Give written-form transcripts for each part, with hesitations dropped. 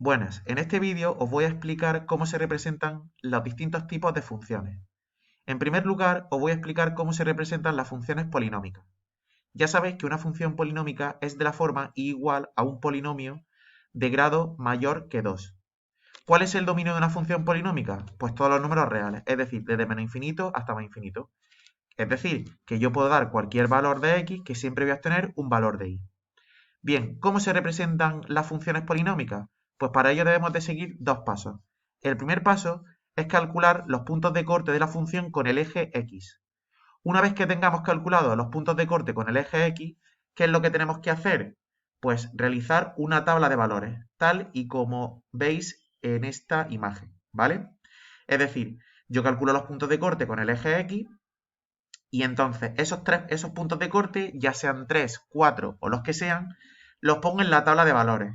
Buenas, en este vídeo os voy a explicar cómo se representan los distintos tipos de funciones. En primer lugar, os voy a explicar cómo se representan las funciones polinómicas. Ya sabéis que una función polinómica es de la forma y igual a un polinomio de grado mayor que 2. ¿Cuál es el dominio de una función polinómica? Pues todos los números reales, es decir, desde menos infinito hasta más infinito. Es decir, que yo puedo dar cualquier valor de x que siempre voy a obtener un valor de y. Bien, ¿cómo se representan las funciones polinómicas? Pues para ello debemos de seguir dos pasos. El primer paso es calcular los puntos de corte de la función con el eje x. Una vez que tengamos calculado los puntos de corte con el eje x, ¿qué es lo que tenemos que hacer? Pues realizar una tabla de valores, tal y como veis en esta imagen, ¿vale? Es decir, yo calculo los puntos de corte con el eje x y entonces esos puntos de corte, ya sean 3, 4 o los que sean, los pongo en la tabla de valores.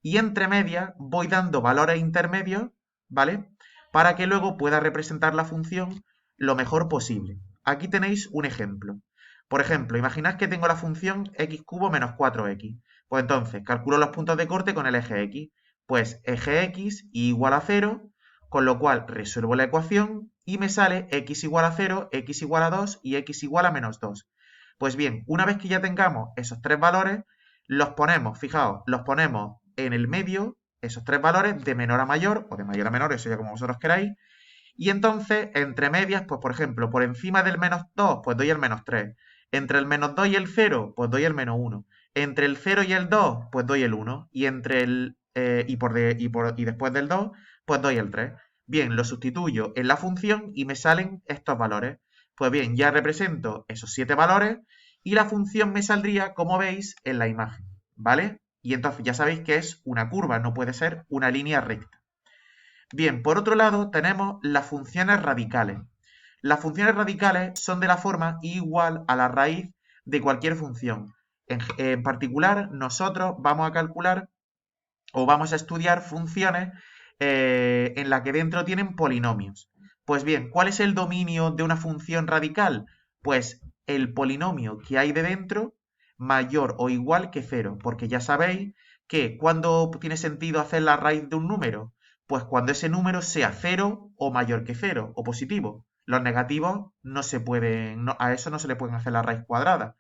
Y entre medias voy dando valores intermedios, ¿vale? Para que luego pueda representar la función lo mejor posible. Aquí tenéis un ejemplo. Por ejemplo, imaginad que tengo la función x cubo menos 4x. Pues entonces calculo los puntos de corte con el eje x. Pues eje x igual a 0, con lo cual resuelvo la ecuación y me sale x igual a 0, x igual a 2 y x igual a menos 2. Pues bien, una vez que ya tengamos esos tres valores, los ponemos, fijaos, los ponemos en el medio, esos tres valores, de menor a mayor o de mayor a menor, eso ya como vosotros queráis. Y entonces, entre medias, pues por ejemplo, por encima del menos 2, pues doy el menos 3. Entre el menos 2 y el 0, pues doy el menos 1. Entre el 0 y el 2, pues doy el 1. Y entre el y después del 2, pues doy el 3. Bien, lo sustituyo en la función y me salen estos valores. Pues bien, ya represento esos 7 valores y la función me saldría, como veis, en la imagen, ¿vale? Y entonces ya sabéis que es una curva, no puede ser una línea recta. Bien, por otro lado tenemos las funciones radicales. Las funciones radicales son de la forma igual a la raíz de cualquier función. En particular, nosotros vamos a calcular o vamos a estudiar funciones en las que dentro tienen polinomios. Pues bien, ¿cuál es el dominio de una función radical? Pues el polinomio que hay de dentro mayor o igual que 0, porque ya sabéis que cuando tiene sentido hacer la raíz de un número, pues cuando ese número sea 0 o mayor que 0 o positivo. Los negativos no se pueden, a eso no se le pueden hacer la raíz cuadrada.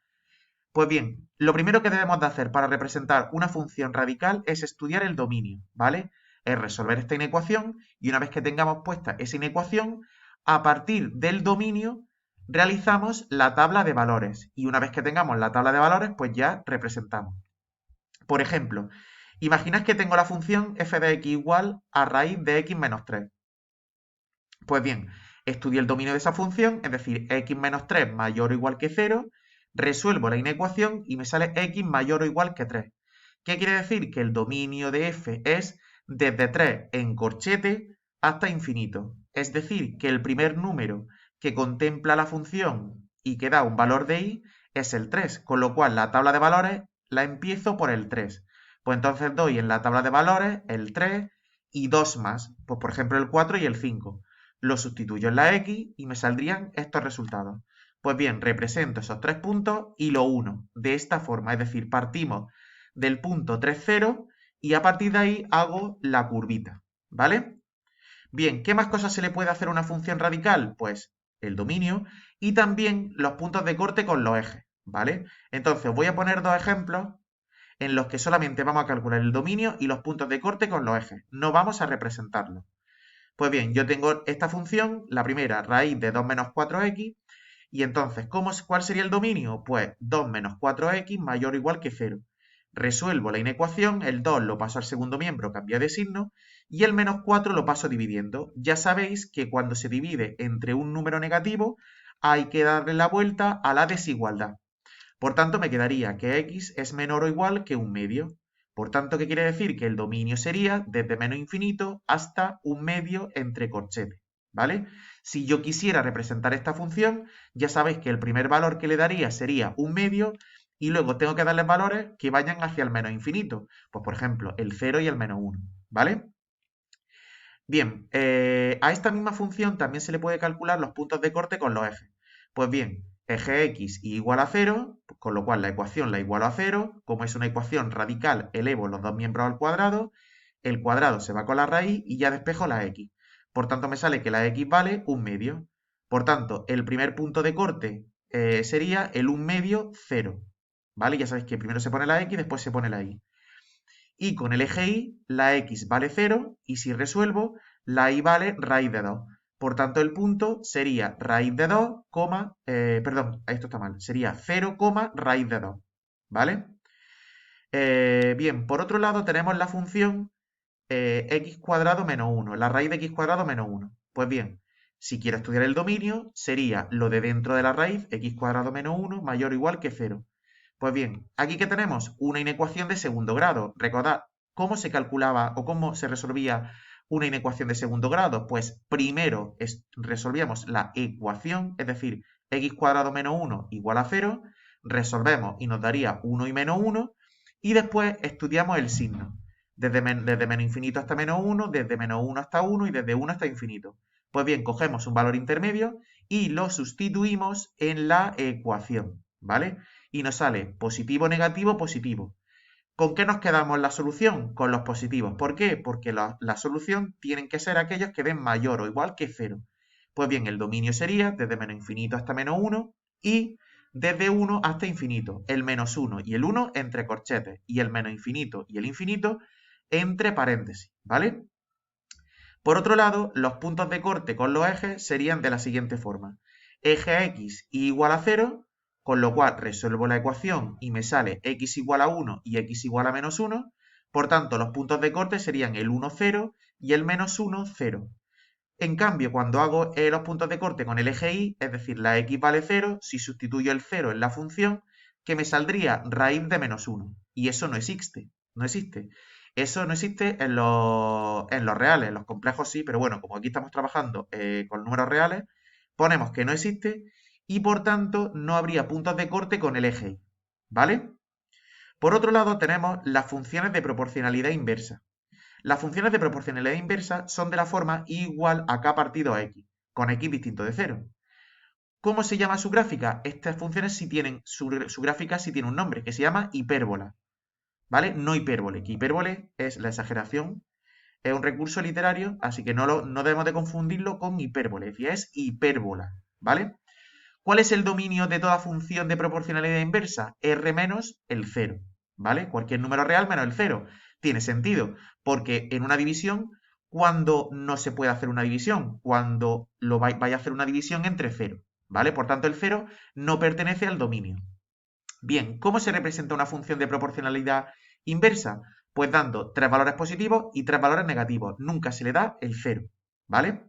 Pues bien, lo primero que debemos de hacer para representar una función radical es estudiar el dominio, ¿vale? Es resolver esta inecuación y una vez que tengamos puesta esa inecuación, a partir del dominio realizamos la tabla de valores y una vez que tengamos la tabla de valores, pues ya representamos. Por ejemplo, imaginad que tengo la función f de x igual a raíz de x menos 3. Pues bien, estudio el dominio de esa función, es decir, x menos 3 mayor o igual que 0, resuelvo la inecuación y me sale x mayor o igual que 3. ¿Qué quiere decir? Que el dominio de f es desde 3 en corchete hasta infinito. Es decir, que el primer número que contempla la función y que da un valor de y es el 3, con lo cual la tabla de valores la empiezo por el 3. Pues entonces doy en la tabla de valores el 3 y dos más, pues por ejemplo el 4 y el 5. Lo sustituyo en la x y me saldrían estos resultados. Pues bien, represento esos tres puntos y lo uno de esta forma, es decir, partimos del punto 3, 0 y a partir de ahí hago la curvita, ¿vale? Bien, ¿qué más cosas se le puede hacer a una función radical? Pues el dominio y también los puntos de corte con los ejes, ¿vale? Entonces voy a poner dos ejemplos en los que solamente vamos a calcular el dominio y los puntos de corte con los ejes, no vamos a representarlo. Pues bien, yo tengo esta función, la primera, raíz de 2 menos 4x, y entonces, ¿cuál sería el dominio? Pues 2 menos 4x mayor o igual que 0. Resuelvo la inecuación, el 2 lo paso al segundo miembro, cambia de signo, y el menos 4 lo paso dividiendo. Ya sabéis que cuando se divide entre un número negativo, hay que darle la vuelta a la desigualdad. Por tanto, me quedaría que x es menor o igual que un medio. Por tanto, ¿qué quiere decir? Que el dominio sería desde menos infinito hasta un medio entre corchetes, ¿vale? Si yo quisiera representar esta función, ya sabéis que el primer valor que le daría sería un medio y luego tengo que darle valores que vayan hacia el menos infinito. Pues, por ejemplo, el 0 y el menos 1, ¿vale? Bien, a esta misma función también se le puede calcular los puntos de corte con los ejes. Pues bien, eje x igual a 0, con lo cual la ecuación la igualo a 0. Como es una ecuación radical, elevo los dos miembros al cuadrado. el cuadrado se va con la raíz y ya despejo la x. Por tanto, me sale que la x vale 1/2. Por tanto, el primer punto de corte sería el 1/2, 0. ¿Vale? Ya sabéis que primero se pone la x, después se pone la y. Y con el eje y, la x vale 0, y si resuelvo, la y vale raíz de 2. Por tanto, el punto sería raíz de 2, perdón, esto está mal, sería 0, raíz de 2. ¿Vale? Bien, por otro lado tenemos la función x cuadrado menos 1, la raíz de x cuadrado menos 1. Pues bien, si quiero estudiar el dominio, sería lo de dentro de la raíz, x cuadrado menos 1, mayor o igual que 0. Pues bien, aquí que tenemos una inecuación de segundo grado. Recordad, ¿cómo se calculaba o cómo se resolvía una inecuación de segundo grado? Pues primero resolvíamos la ecuación, es decir, x cuadrado menos 1 igual a 0, resolvemos y nos daría 1 y menos 1, y después estudiamos el signo, desde menos infinito hasta menos 1, desde menos 1 hasta 1 y desde 1 hasta infinito. Pues bien, cogemos un valor intermedio y lo sustituimos en la ecuación, ¿vale? Y nos sale positivo, negativo, positivo. ¿Con qué nos quedamos la solución? Con los positivos. ¿Por qué? Porque la solución tienen que ser aquellos que den mayor o igual que 0. Pues bien, el dominio sería desde menos infinito hasta menos 1 y desde 1 hasta infinito. El menos 1 y el 1 entre corchetes y el menos infinito y el infinito entre paréntesis, ¿vale? Por otro lado, los puntos de corte con los ejes serían de la siguiente forma. Eje x igual a 0, con lo cual resuelvo la ecuación y me sale x igual a 1 y x igual a menos 1. Por tanto, los puntos de corte serían el 1, 0 y el menos 1, 0. En cambio, cuando hago los puntos de corte con el eje y, es decir, la x vale 0, si sustituyo el 0 en la función, que me saldría raíz de menos 1. Y eso no existe, no existe. Eso no existe en los reales, en los complejos sí, pero bueno, como aquí estamos trabajando con números reales, ponemos que no existe y por tanto no habría puntos de corte con el eje y, ¿vale? Por otro lado tenemos las funciones de proporcionalidad inversa. Las funciones de proporcionalidad inversa son de la forma y igual a k partido a x, con x distinto de 0. ¿Cómo se llama su gráfica? Estas funciones sí tienen, su gráfica sí tiene un nombre, que se llama hipérbola, ¿vale? No hipérbole, que hipérbole es la exageración, es un recurso literario, así que no debemos de confundirlo con hipérbole, es decir, es hipérbola, ¿vale? ¿Cuál es el dominio de toda función de proporcionalidad inversa? R menos el 0, ¿vale? Cualquier número real menos el 0. Tiene sentido, porque en una división, ¿cuándo no se puede hacer una división? Cuando vaya a hacer una división entre 0, ¿vale? Por tanto, el 0 no pertenece al dominio. Bien, ¿cómo se representa una función de proporcionalidad inversa? Pues dando 3 valores positivos y 3 valores negativos. Nunca se le da el 0, ¿vale?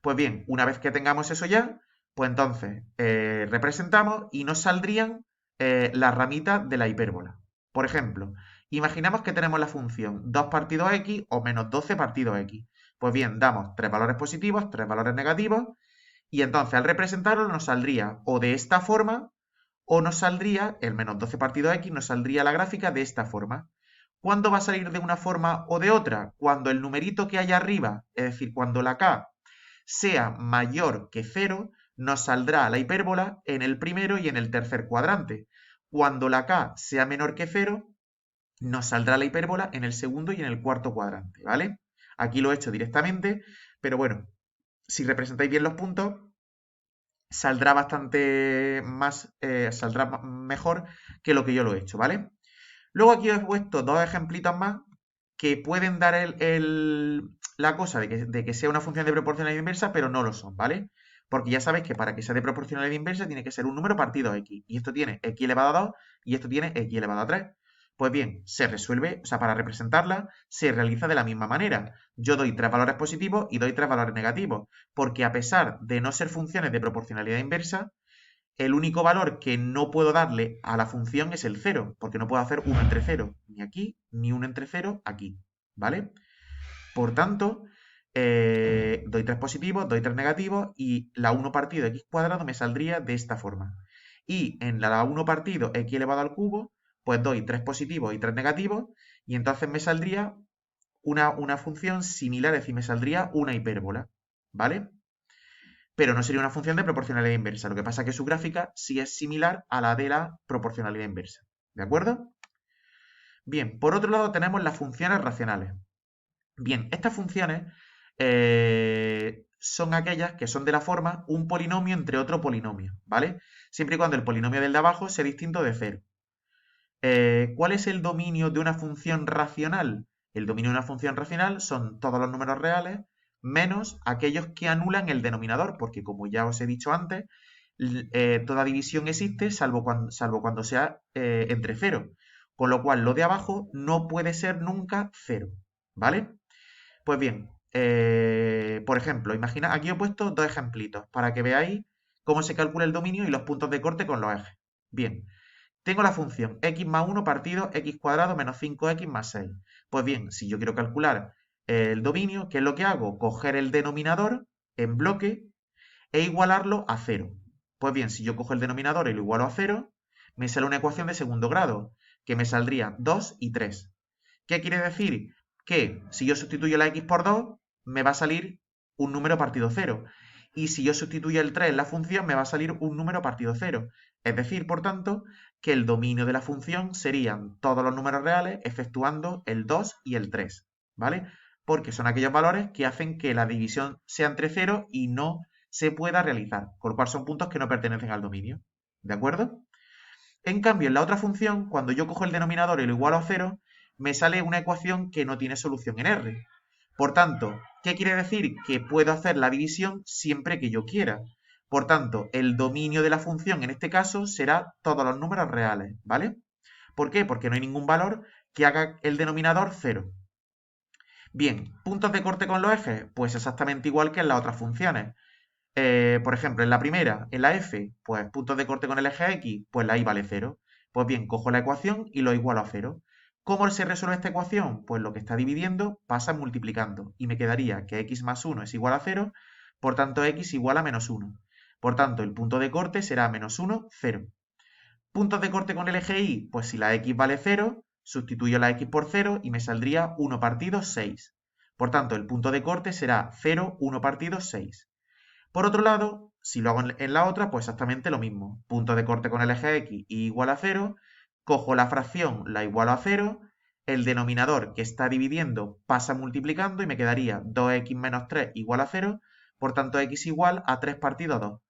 Pues bien, una vez que tengamos eso ya, pues entonces representamos y nos saldrían las ramitas de la hipérbola. Por ejemplo, imaginamos que tenemos la función 2 partido x o menos 12 partido x. Pues bien, damos 3 valores positivos, 3 valores negativos, y entonces al representarlo nos saldría o de esta forma, o nos saldría, el menos 12 partido x, nos saldría la gráfica de esta forma. ¿Cuándo va a salir de una forma o de otra? Cuando el numerito que hay arriba, es decir, cuando la k sea mayor que 0, nos saldrá la hipérbola en el primero y en el tercer cuadrante. Cuando la k sea menor que 0, nos saldrá la hipérbola en el segundo y en el cuarto cuadrante, ¿vale? Aquí lo he hecho directamente, pero bueno, si representáis bien los puntos, saldrá bastante más, saldrá mejor que lo que yo lo he hecho, ¿vale? Luego aquí os he puesto dos ejemplitos más que pueden dar la cosa de que sea una función de proporcionalidad inversa, pero no lo son, ¿vale? Porque ya sabéis que para que sea de proporcionalidad inversa tiene que ser un número partido a x. Y esto tiene x elevado a 2 y esto tiene x elevado a 3. Pues bien, se resuelve, o sea, para representarla, se realiza de la misma manera. Yo doy 3 valores positivos y doy 3 valores negativos, porque a pesar de no ser funciones de proporcionalidad inversa, el único valor que no puedo darle a la función es el 0, porque no puedo hacer 1 entre 0, ni aquí, ni 1 entre 0 aquí, ¿vale? Por tanto, doy 3 positivos, doy 3 negativos y la 1 partido x cuadrado me saldría de esta forma. Y en la 1 partido x elevado al cubo, pues doy 3 positivos y 3 negativos y entonces me saldría una función similar, es decir, me saldría una hipérbola, ¿vale? Pero no sería una función de proporcionalidad inversa. Lo que pasa es que su gráfica sí es similar a la de la proporcionalidad inversa. ¿De acuerdo? Bien, por otro lado tenemos las funciones racionales. Bien, estas funciones son aquellas que son de la forma un polinomio entre otro polinomio, ¿vale? Siempre y cuando el polinomio del de abajo sea distinto de cero. ¿Cuál es el dominio de una función racional? El dominio de una función racional son todos los números reales menos aquellos que anulan el denominador, porque como ya os he dicho antes, toda división existe salvo cuando sea entre cero. Con lo cual, lo de abajo no puede ser nunca cero, ¿vale? Pues bien, por ejemplo, imagina, aquí he puesto dos ejemplitos para que veáis cómo se calcula el dominio y los puntos de corte con los ejes. Bien, tengo la función x más 1 partido x cuadrado menos 5x más 6. Pues bien, si yo quiero calcular el dominio, ¿qué es lo que hago? Coger el denominador en bloque e igualarlo a 0. Pues bien, si yo cojo el denominador y lo igualo a 0, me sale una ecuación de segundo grado, que me saldría 2 y 3. ¿Qué quiere decir? Que si yo sustituyo la x por 2, me va a salir un número partido 0. Y si yo sustituyo el 3 en la función, me va a salir un número partido 0. Es decir, por tanto, que el dominio de la función serían todos los números reales exceptuando el 2 y el 3, ¿vale? Porque son aquellos valores que hacen que la división sea entre 0 y no se pueda realizar, con lo cual son puntos que no pertenecen al dominio, ¿de acuerdo? En cambio, en la otra función, cuando yo cojo el denominador y lo igualo a 0, me sale una ecuación que no tiene solución en R. Por tanto, ¿qué quiere decir? Que puedo hacer la división siempre que yo quiera. Por tanto, el dominio de la función en este caso será todos los números reales, ¿vale? ¿Por qué? Porque no hay ningún valor que haga el denominador 0. Bien, ¿puntos de corte con los ejes? Pues exactamente igual que en las otras funciones. Por ejemplo, en la primera, en la f, pues puntos de corte con el eje x, pues la y vale 0. Pues bien, cojo la ecuación y lo igualo a 0. ¿Cómo se resuelve esta ecuación? Pues lo que está dividiendo pasa multiplicando y me quedaría que x más 1 es igual a 0, por tanto x igual a menos 1. Por tanto, el punto de corte será menos 1, 0. Puntos de corte con el eje y, pues si la x vale 0, sustituyo la x por 0 y me saldría 1 partido 6. Por tanto, el punto de corte será 0, 1 partido 6. Por otro lado, si lo hago en la otra, pues exactamente lo mismo. Punto de corte con el eje x igual a 0, cojo la fracción, la igualo a 0, el denominador que está dividiendo pasa multiplicando y me quedaría 2x menos 3 igual a 0, por tanto x igual a 3 partido 2.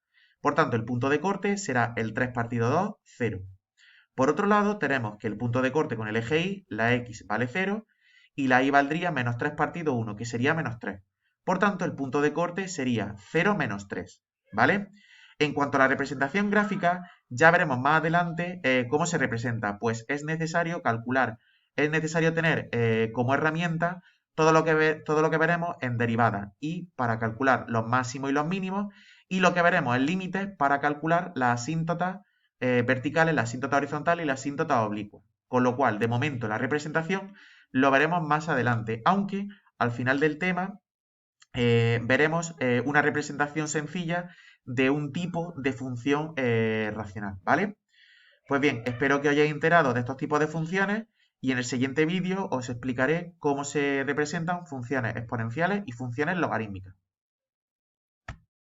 Por tanto, el punto de corte será el 3 partido 2, 0. Por otro lado, tenemos que el punto de corte con el eje y, la x vale 0, y la y valdría menos 3 partido 1, que sería menos 3. Por tanto, el punto de corte sería 0 menos 3, ¿vale? En cuanto a la representación gráfica, ya veremos más adelante cómo se representa. Pues es necesario calcular, es necesario tener como herramienta todo lo que veremos en derivada y para calcular los máximos y los mínimos, y lo que veremos en límites para calcular la asíntota verticales, la asíntota horizontal y la asíntota oblicua. Con lo cual, de momento, la representación lo veremos más adelante, aunque al final del tema veremos una representación sencilla de un tipo de función racional, ¿vale? Pues bien, espero que os hayáis enterado de estos tipos de funciones y en el siguiente vídeo os explicaré cómo se representan funciones exponenciales y funciones logarítmicas.